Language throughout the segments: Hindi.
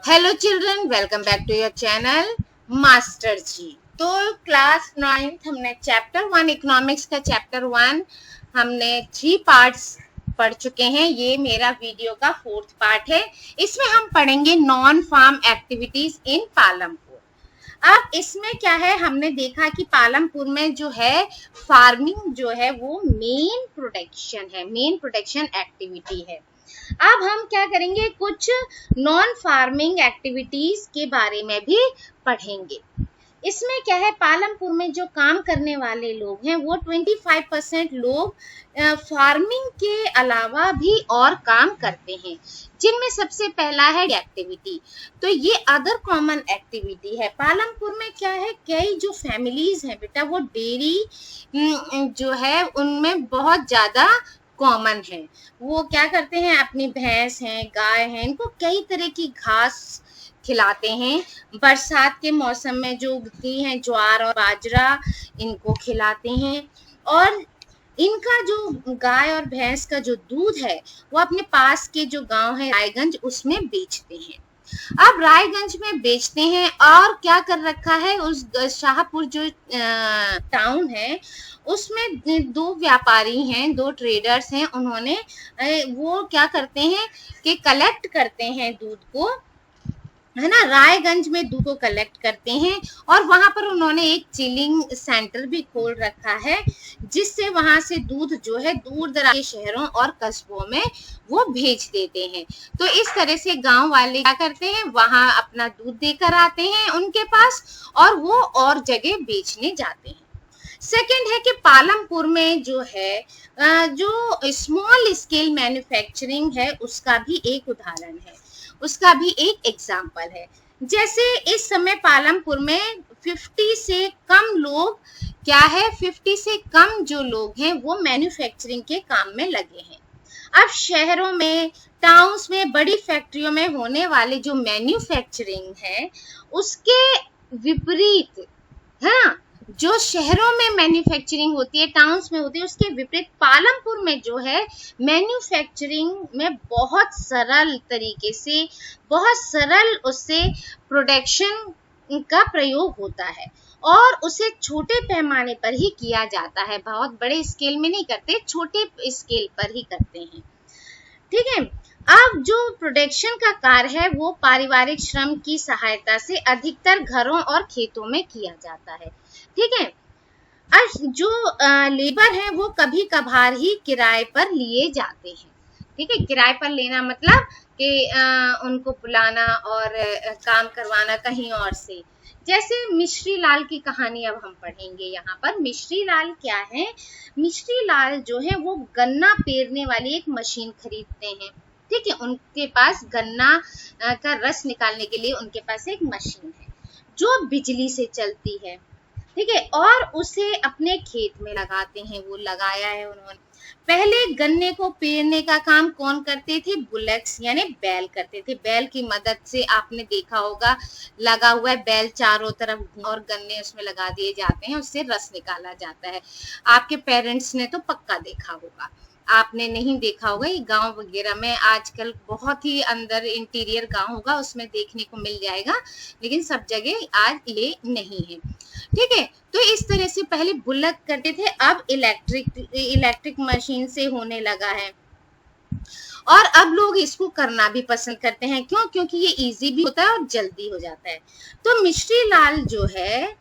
Hello children, welcome back to your channel master ji. तो क्लास 9th हमने चैप्टर 1 इकोनॉमिक्स का चैप्टर 1 हमने 3 पार्ट्स पढ़ चुके हैं। ये मेरा वीडियो का 4th पार्ट है। इसमें हम पढ़ेंगे non farm activities in Palampur. अब इसमें क्या है, हमने देखा कि पालमपुर में जो है फार्मिंग जो है वो मेन प्रोडक्शन एक्टिविटी है। अब हम क्या करेंगे, कुछ नॉन फार्मिंग एक्टिविटीज के बारे में भी पढ़ेंगे। इसमें क्या है, पालमपुर में जो काम करने वाले लोग हैं वो 25% लोग फार्मिंग के अलावा भी और काम करते हैं, जिनमें सबसे पहला है एक्टिविटी। तो ये अदर कॉमन एक्टिविटी है। पालमपुर में क्या है, कई जो फैमिलीज हैं बेटा वो डेयरी जो है उनमें बहुत ज्यादा कॉमन है। वो क्या करते हैं, अपनी भैंस हैं, गाय हैं, इनको कई तरह की घास खिलाते हैं। बरसात के मौसम में जो उगती हैं ज्वार और बाजरा, इनको खिलाते हैं। और इनका जो गाय और भैंस का जो दूध है वो अपने पास के जो गांव है रायगंज, उसमें बेचते हैं। अब रायगंज में बेचते हैं और क्या कर रखा है, उस शाहपुर जो टाउन है उसमें दो व्यापारी हैं, दो ट्रेडर्स हैं। उन्होंने वो क्या करते हैं कि कलेक्ट करते हैं दूध को, है ना, रायगंज में दूध को कलेक्ट करते हैं। और वहां पर उन्होंने एक चिलिंग सेंटर भी खोल रखा है, जिससे वहां से दूध जो है दूर दराज के शहरों और कस्बों में वो भेज देते हैं। तो इस तरह से गांव वाले क्या करते हैं, वहां अपना दूध देकर आते हैं उनके पास और वो और जगह बेचने जाते हैं। सेकंड है कि पालमपुर में जो है जो स्मॉल स्केल मैन्युफैक्चरिंग है उसका भी एक उदाहरण है, उसका भी एक एग्जाम्पल है। जैसे इस समय पालमपुर में 50 से कम लोग क्या है, 50 से कम जो लोग हैं वो मैन्युफैक्चरिंग के काम में लगे हैं। अब शहरों में, टाउन्स में, बड़ी फैक्ट्रियों में होने वाले जो मैन्युफैक्चरिंग है उसके विपरीत, है ना, जो शहरों में मैन्युफैक्चरिंग होती है, टाउन्स में होती है, उसके विपरीत पालमपुर में जो है मैन्युफैक्चरिंग में बहुत सरल तरीके से, बहुत सरल उससे प्रोडक्शन का प्रयोग होता है और उसे छोटे पैमाने पर ही किया जाता है। बहुत बड़े स्केल में नहीं करते, छोटे स्केल पर ही करते हैं। ठीक है। अब जो प्रोडक्शन का कार्य है वो पारिवारिक श्रम की सहायता से अधिकतर घरों और खेतों में किया जाता है। ठीक है। अब जो लेबर है वो कभी कभार ही किराए पर लिए जाते हैं। ठीक है, किराए पर लेना मतलब कि उनको बुलाना और काम करवाना कहीं और से। जैसे मिश्री लाल की कहानी अब हम पढ़ेंगे। यहाँ पर मिश्री लाल क्या है, मिश्री लाल जो है वो गन्ना पेरने वाली एक मशीन खरीदते हैं। ठीक है, उनके पास गन्ना का रस निकालने के लिए उनके पास एक मशीन है जो बिजली से चलती है। ठीक है, और उसे अपने खेत में लगाते हैं, वो लगाया है उन्होंने। पहले गन्ने को पेरने का काम कौन करते थे, बुलक्स यानी बैल करते थे। बैल की मदद से आपने देखा होगा, लगा हुआ है बैल चारों तरफ और गन्ने उसमें लगा दिए जाते हैं, उससे रस निकाला जाता है। आपके पेरेंट्स ने तो पक्का देखा होगा, आपने नहीं देखा होगा। ये गांव वगैरह में आजकल बहुत ही अंदर इंटीरियर गांव होगा उसमें देखने को मिल जाएगा, लेकिन सब जगह आज ये नहीं है। ठीक है, तो इस तरह से पहले बुलक करते थे, अब इलेक्ट्रिक मशीन से होने लगा है और अब लोग इसको करना भी पसंद करते हैं। क्यों? क्योंकि ये इजी भी होता है और जल्दी हो जाता है। तो मिश्री लाल जो है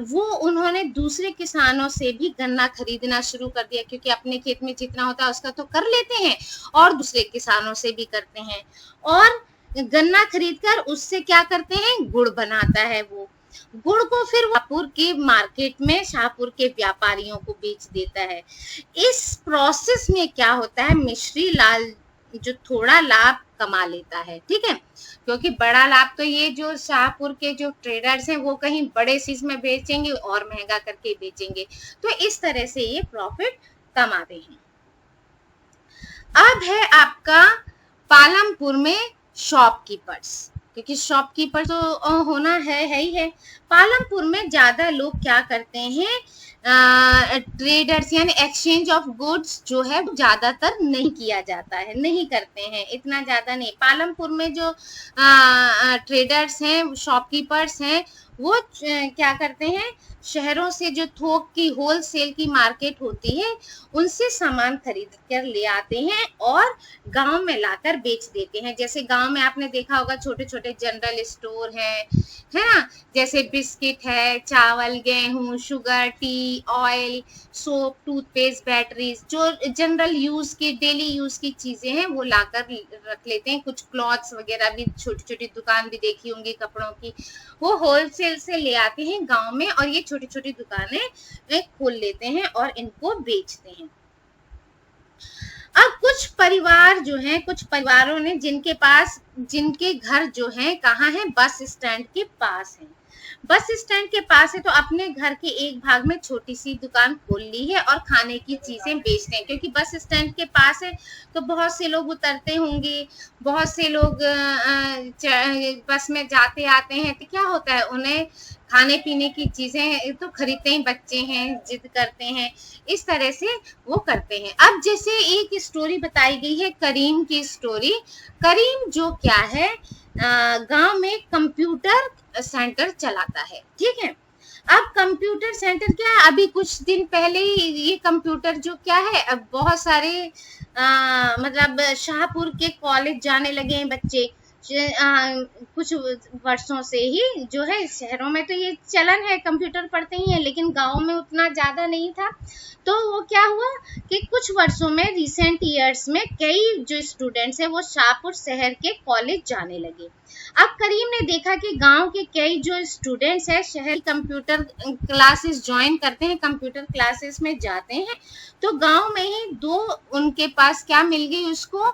वो उन्होंने दूसरे किसानों से भी गन्ना खरीदना शुरू कर दिया, क्योंकि अपने खेत में जितना होता है उसका तो कर लेते हैं और दूसरे किसानों से भी करते हैं। और गन्ना खरीदकर उससे क्या करते हैं, गुड़ बनाता है। वो गुड़ को फिर शाहपुर के मार्केट में शाहपुर के व्यापारियों को बेच देता है। इस प्रोसेस में क्या होता है, मिश्री लाल जो थोड़ा लाभ कमा लेता है। ठीक है, क्योंकि बड़ा लाभ तो ये जो शाहपुर के जो ट्रेडर्स हैं वो कहीं बड़े चीज में बेचेंगे और महंगा करके बेचेंगे, तो इस तरह से ये प्रॉफिट कमाते हैं। अब है आपका पालमपुर में शॉपकीपर्स। क्योंकि शॉपकीपर तो होना है ही है। पालमपुर में ज्यादा लोग क्या करते हैं, ट्रेडर्स यानी एक्सचेंज ऑफ गुड्स जो है ज्यादातर नहीं किया जाता है, नहीं करते हैं, इतना ज्यादा नहीं। पालमपुर में जो ट्रेडर्स हैं, शॉपकीपर्स हैं, वो क्या करते हैं, शहरों से जो थोक की होलसेल की मार्केट होती है उनसे सामान खरीद कर ले आते हैं और गांव में लाकर बेच देते हैं। जैसे गांव में आपने देखा होगा छोटे छोटे जनरल स्टोर हैं, है ना, जैसे बिस्किट है, चावल, गेहूं, sugar, T, oil, soap, toothpaste, batteries, जो जनरल यूज की, डेली यूज की चीजें हैं वो लाकर रख लेते हैं। कुछ क्लॉथ्स वगैरह भी, छोटी छोटी दुकान भी देखी होंगी कपड़ों की, वो होलसेल से ले आते हैं गांव में और ये छोटी छोटी दुकानें खोल लेते हैं और इनको बेचते हैं। अब कुछ परिवार जो हैं, कुछ परिवारों ने जिनके घर जो हैं कहाँ है, बस स्टैंड के पास है, बस स्टैंड के पास है, तो अपने घर के एक भाग में छोटी सी दुकान खोल ली है और खाने की चीजें बेचते हैं। क्योंकि बस स्टैंड के पास है तो बहुत से लोग उतरते होंगे, बहुत से लोग बस में जाते आते हैं, तो क्या होता है, उन्हें खाने पीने की चीजें तो खरीदते ही, बच्चे हैं जिद करते हैं, इस तरह से वो करते हैं। अब जैसे एक स्टोरी बताई गई है करीम की स्टोरी। करीम जो क्या है, गांव में कंप्यूटर सेंटर चलाता है, ठीक है। अब कंप्यूटर सेंटर क्या है, अभी कुछ दिन पहले ये कंप्यूटर जो क्या है, अब बहुत सारे मतलब शाहपुर के कॉलेज जाने लगे हैं बच्चे, कुछ वर्षों से ही जो है। शहरों में तो ये चलन है, कंप्यूटर पढ़ते ही है, लेकिन गांव में उतना ज्यादा नहीं था। तो वो क्या हुआ कि कुछ वर्षों में, रिसेंट ईयर्स में, कई जो स्टूडेंट्स हैं वो शाहपुर शहर के कॉलेज जाने लगे। अब करीम ने देखा कि गांव के कई जो स्टूडेंट्स हैं शहर कंप्यूटर क्लासेस ज्वाइन करते हैं, कंप्यूटर क्लासेस में जाते हैं, तो गांव में ही दो उनके पास क्या मिल गई उसको,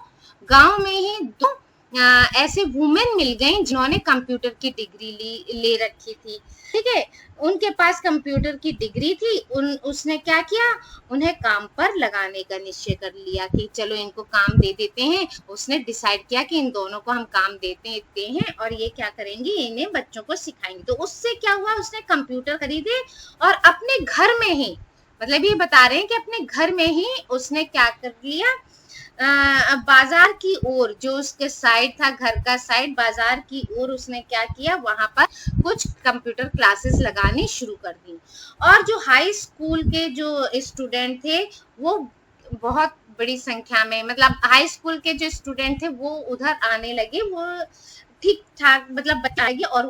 गांव में ही दो ऐसे वुमेन मिल गई जिन्होंने कंप्यूटर की डिग्री ले रखी थी, ठीक है। उनके पास कंप्यूटर की डिग्री थी, उसने क्या किया, उन्हें काम पर लगाने का निश्चय कर लिया कि चलो इनको काम दे देते हैं। उसने डिसाइड किया कि इन दोनों को हम काम देते हैं और ये क्या करेंगी, इन्हें बच्चों को सिखाएंगे। तो उससे क्या हुआ, उसने कंप्यूटर खरीदे और अपने घर में ही, मतलब ये बता रहे हैं कि अपने घर में ही उसने क्या कर लिया, बाजार की ओर, जो उसके साइड था, घर का साइड, बाजार की ओर उसने क्या किया, वहां पर कुछ कंप्यूटर क्लासेस लगानी शुरू कर दी। और जो हाई स्कूल के जो स्टूडेंट थे वो बहुत बड़ी संख्या में, मतलब हाई स्कूल के जो स्टूडेंट थे वो उधर आने लगे, वो ठीक ठाक मतलब बताएंगे और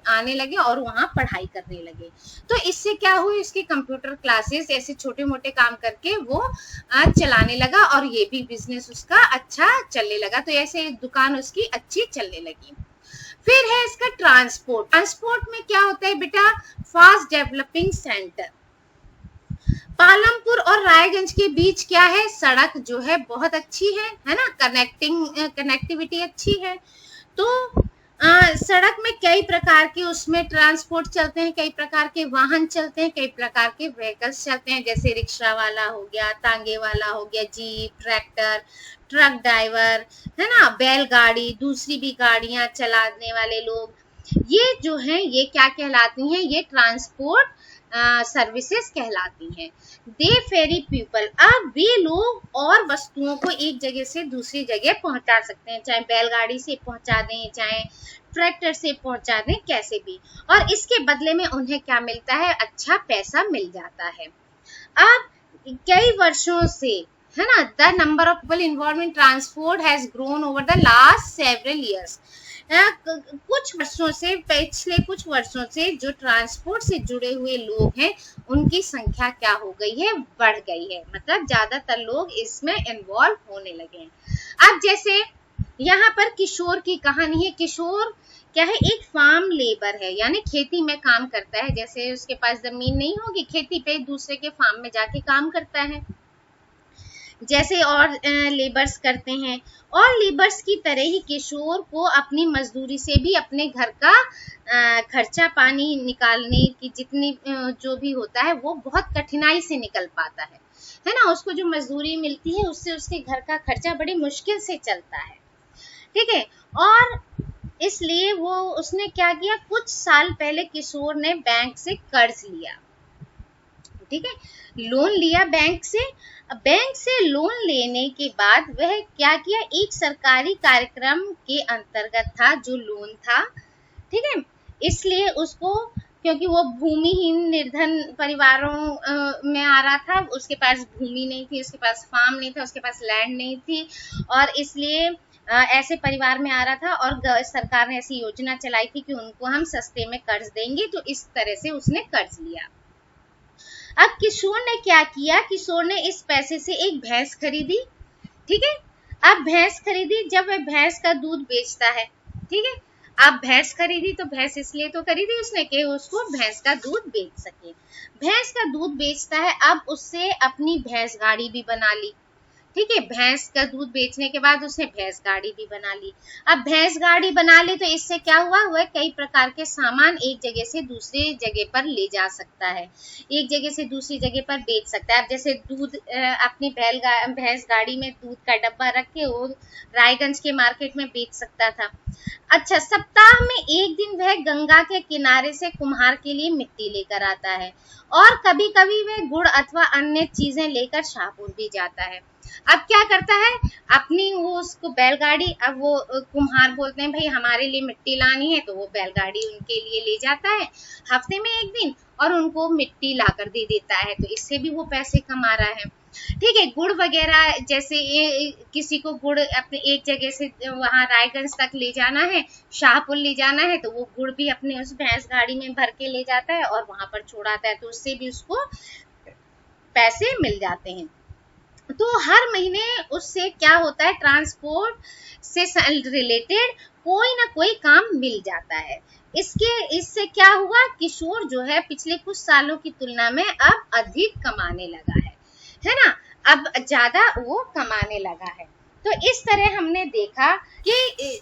आने लगे और वहाँ पढ़ाई करने लगे। तो इससे क्या हुई, इसके कंप्यूटर क्लासेस ऐसे छोटे मोटे काम करके वो चलाने लगा और ये भी बिजनेस उसका अच्छा चलने लगा। तो ऐसे दुकान उसकी अच्छी चलने लगी। फिर है इसका ट्रांसपोर्ट। ट्रांसपोर्ट में क्या होता है बेटा, फास्ट डेवलपिंग सेंटर। पालमपुर और रायगंज के बीच क्या है, सड़क जो है बहुत अच्छी है ना, कनेक्टिविटी अच्छी है। तो सड़क में कई प्रकार के उसमें ट्रांसपोर्ट चलते हैं, कई प्रकार के वाहन चलते हैं, कई प्रकार के व्हीकल्स चलते हैं, जैसे रिक्शा वाला हो गया, तांगे वाला हो गया, जीप, ट्रैक्टर, ट्रक ड्राइवर, है ना, बैलगाड़ी, दूसरी भी गाड़ियां चलाने वाले लोग, ये जो हैं ये क्या कहलाती हैं, ये ट्रांसपोर्ट सर्विसेज कहलाती हैं। दे फेरी पीपल, अब वे लोग और वस्तुओं को एक जगह से दूसरी जगह पहुंचा सकते हैं, चाहे बैलगाड़ी से पहुंचा दें, चाहे ट्रैक्टर से पहुंचा दें, कैसे भी, और इसके बदले में उन्हें क्या मिलता है, अच्छा पैसा मिल जाता है। अब कई वर्षों से, है ना, the number of people involve in transport has grown over the last several years. कुछ वर्षों से, पिछले कुछ वर्षों से जो ट्रांसपोर्ट से जुड़े हुए लोग हैं उनकी संख्या क्या हो गई है, बढ़ गई है, मतलब ज्यादातर लोग इसमें इन्वॉल्व होने लगे हैं। अब जैसे यहाँ पर किशोर की कहानी है। किशोर क्या है, एक फार्म लेबर है, यानी खेती में काम करता है। जैसे उसके पास जमीन नहीं होगी, खेती पे दूसरे के फार्म में जाके काम करता है, जैसे और लेबर्स करते हैं। और लेबर्स की तरह ही किशोर को अपनी मजदूरी से भी अपने घर का खर्चा पानी निकालने की जितनी जो भी होता है वो बहुत कठिनाई से निकल पाता है ना। उसको जो मजदूरी मिलती है उससे उसके घर का खर्चा बड़ी मुश्किल से चलता है, ठीक है। और इसलिए वो उसने क्या किया, कुछ साल पहले किशोर ने बैंक से कर्ज लिया, ठीक है, लोन लिया बैंक से। बैंक से लोन लेने के बाद वह क्या किया, एक सरकारी कार्यक्रम के अंतर्गत था जो लोन था, ठीक है, इसलिए उसको, क्योंकि वो भूमिहीन निर्धन परिवारों में आ रहा था, उसके पास भूमि नहीं थी, उसके पास फार्म नहीं था, उसके पास लैंड नहीं थी, और इसलिए ऐसे परिवार में आ रहा था, और सरकार ने ऐसी योजना चलाई थी कि उनको हम सस्ते में कर्ज देंगे, तो इस तरह से उसने कर्ज लिया। अब किशोर ने क्या किया, किशोर ने इस पैसे से एक भैंस खरीदी, ठीक है। अब भैंस खरीदी, जब वह भैंस का दूध बेचता है, ठीक है, अब भैंस खरीदी तो भैंस इसलिए तो खरीदी उसने कि उसको भैंस का दूध बेच सके। भैंस का दूध बेचता है, अब उससे अपनी भैंस गाड़ी भी बना ली, ठीक है, भैंस का दूध बेचने के बाद उसने भैंस गाड़ी भी बना ली। अब भैंस गाड़ी बना ली तो इससे क्या हुआ, वह कई प्रकार के सामान एक जगह से दूसरी जगह पर ले जा सकता है, एक जगह से दूसरी जगह पर बेच सकता है। अब जैसे दूध अपनी भैंस गाड़ी में दूध का डब्बा रख के वो रायगंज के मार्केट में बेच सकता था। अच्छा, सप्ताह में एक दिन वह गंगा के किनारे से कुम्हार के लिए मिट्टी लेकर आता है, और कभी कभी वह गुड़ अथवा अन्य चीजें लेकर शाहपुर भी जाता है। अब क्या करता है, अपनी वो उसको बैलगाड़ी, अब वो कुम्हार बोलते हैं भाई हमारे लिए मिट्टी लानी है, तो वो बैलगाड़ी उनके लिए ले जाता है हफ्ते में एक दिन, और उनको मिट्टी लाकर दे देता है, तो इससे भी वो पैसे कमा रहा है, ठीक है। गुड़ वगैरह, जैसे किसी को गुड़ अपने एक जगह से वहां रायगंज तक ले जाना है, शाहपुर ले जाना है, तो वो गुड़ भी अपने उस भैंस गाड़ी में भर के ले जाता है और वहां पर छोड़ाता है, तो उससे भी उसको पैसे मिल जाते हैं। तो हर महीने उससे क्या होता है, ट्रांसपोर्ट से रिलेटेड कोई ना कोई काम मिल जाता है। इससे क्या हुआ, किशोर जो है पिछले कुछ सालों की तुलना में अब अधिक कमाने लगा है ना, अब ज्यादा वो कमाने लगा है। तो इस तरह हमने देखा कि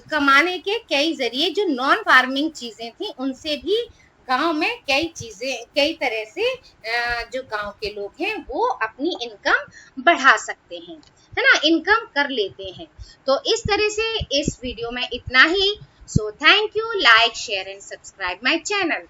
कमाने के कई जरिए, जो नॉन फार्मिंग चीजें थी उनसे भी गांव में कई तरह से जो गांव के लोग हैं वो अपनी इनकम बढ़ा सकते हैं, है ना, इनकम कर लेते हैं। तो इस तरह से इस वीडियो में इतना ही। So thank you, like share and subscribe my channel.